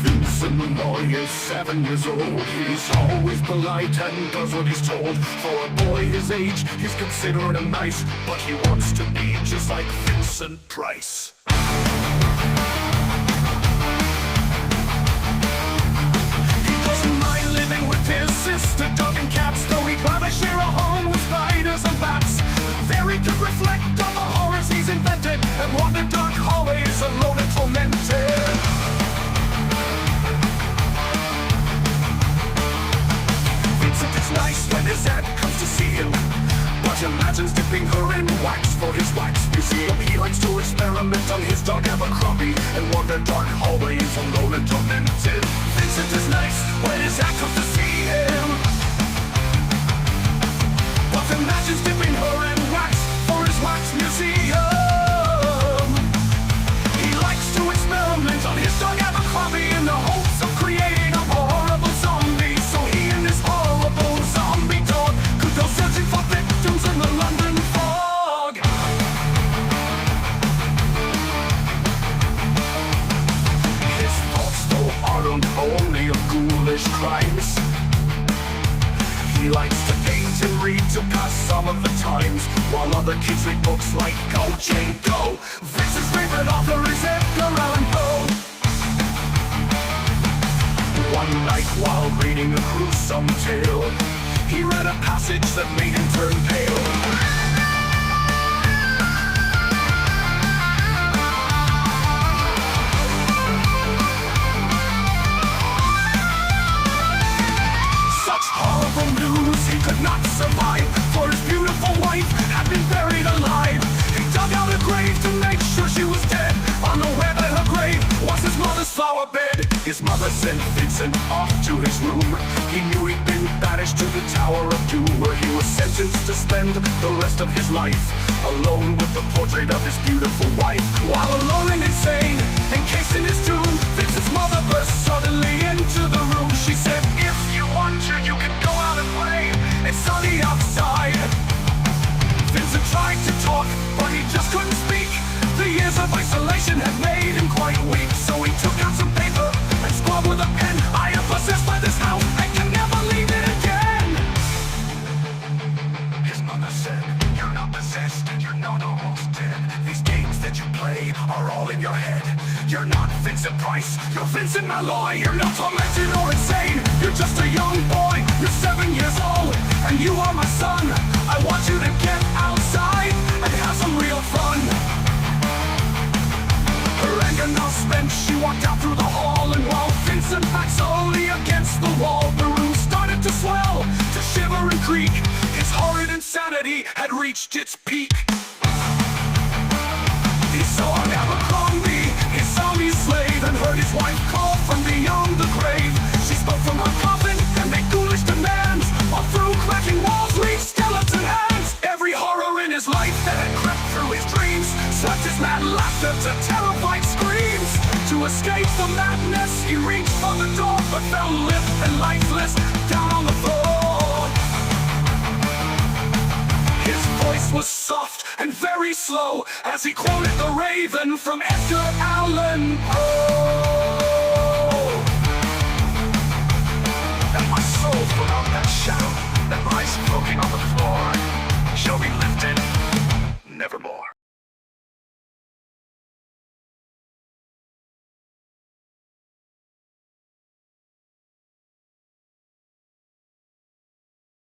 Vincent the boy is 7 years old. He's always polite and does what he's told. For a boy his age, he's considered a nice, but he wants to be just like Vincent Price. He doesn't mind living with his sister, dog and cats, though he'd rather share a home with spiders and bats. There he could reflect on the horrors he's invented and wander dark hallways alone and tormented. It's nice when his aunt comes to see him, but imagines dipping her in wax for his wax museum. He likes to experiment on his dog Abercrombie and wander dark hallways alone and tormented. Vincent is nice when his aunt comes to see him, but imagines dipping her in wax for his wax museum. He likes to experiment on his dog Abercrombie in the hopes of creating a horrible zombie, so he and his horrible zombie dog could go searching for victims in the London fog. His thoughts though aren't only of ghoulish crimes. He likes to paint and read to pass some of the times, while other kids read books like Go Jane Go. Vincent's favorite author is Edgar Allan Poe. One night while reading a gruesome tale, he read a passage that made him turn pale. Such horrible news he could not survive, for his beautiful wife had been buried alive. He dug out a grave to make sure she was dead, unaware that her grave was his mother's flower bed. His mother sent Vincent off to his room. He knew he'd been banished to the Tower of Doom, where he was sentenced to spend the rest of his life alone with the portrait of his beautiful wife. While alone and insane, encased in his tomb, Vincent's mother burst suddenly into the room. She said, "If you want to, you can go out and play. It's sunny outside." Vincent tried to talk, but he just couldn't speak. The years of isolation had made him quite weak, so he took out some paper and scribbled with a pen. "I am possessed by this house, I can never leave it again." His mother said, "You're not possessed, you're not almost dead. These games that you play are all in your head. You're not Vincent Price, you're Vincent Malloy. You're not tormented or insane, you're just a young boy. You're 7 years old, and you are my son. I want you to get outside and have some real fun." Her anger now spent, she walked out through the hall, and while Vincent backed slowly against the wall, the room started to swell, to shiver and creak. His horrid insanity had reached its peak. He saw an Abercrombie, his zombie slave, and heard his wife call from beyond the grave. She spoke from her coffin and made ghoulish demands, while through cracking walls reached skeleton hands. Every horror in his life that had crept through his dreams swept his mad laughter to terrified screams. To escape the madness, he reached for the door, but fell limp and lifeless down on the floor. His voice was soft and very slow as he quoted the Raven from Edgar Allan Poe.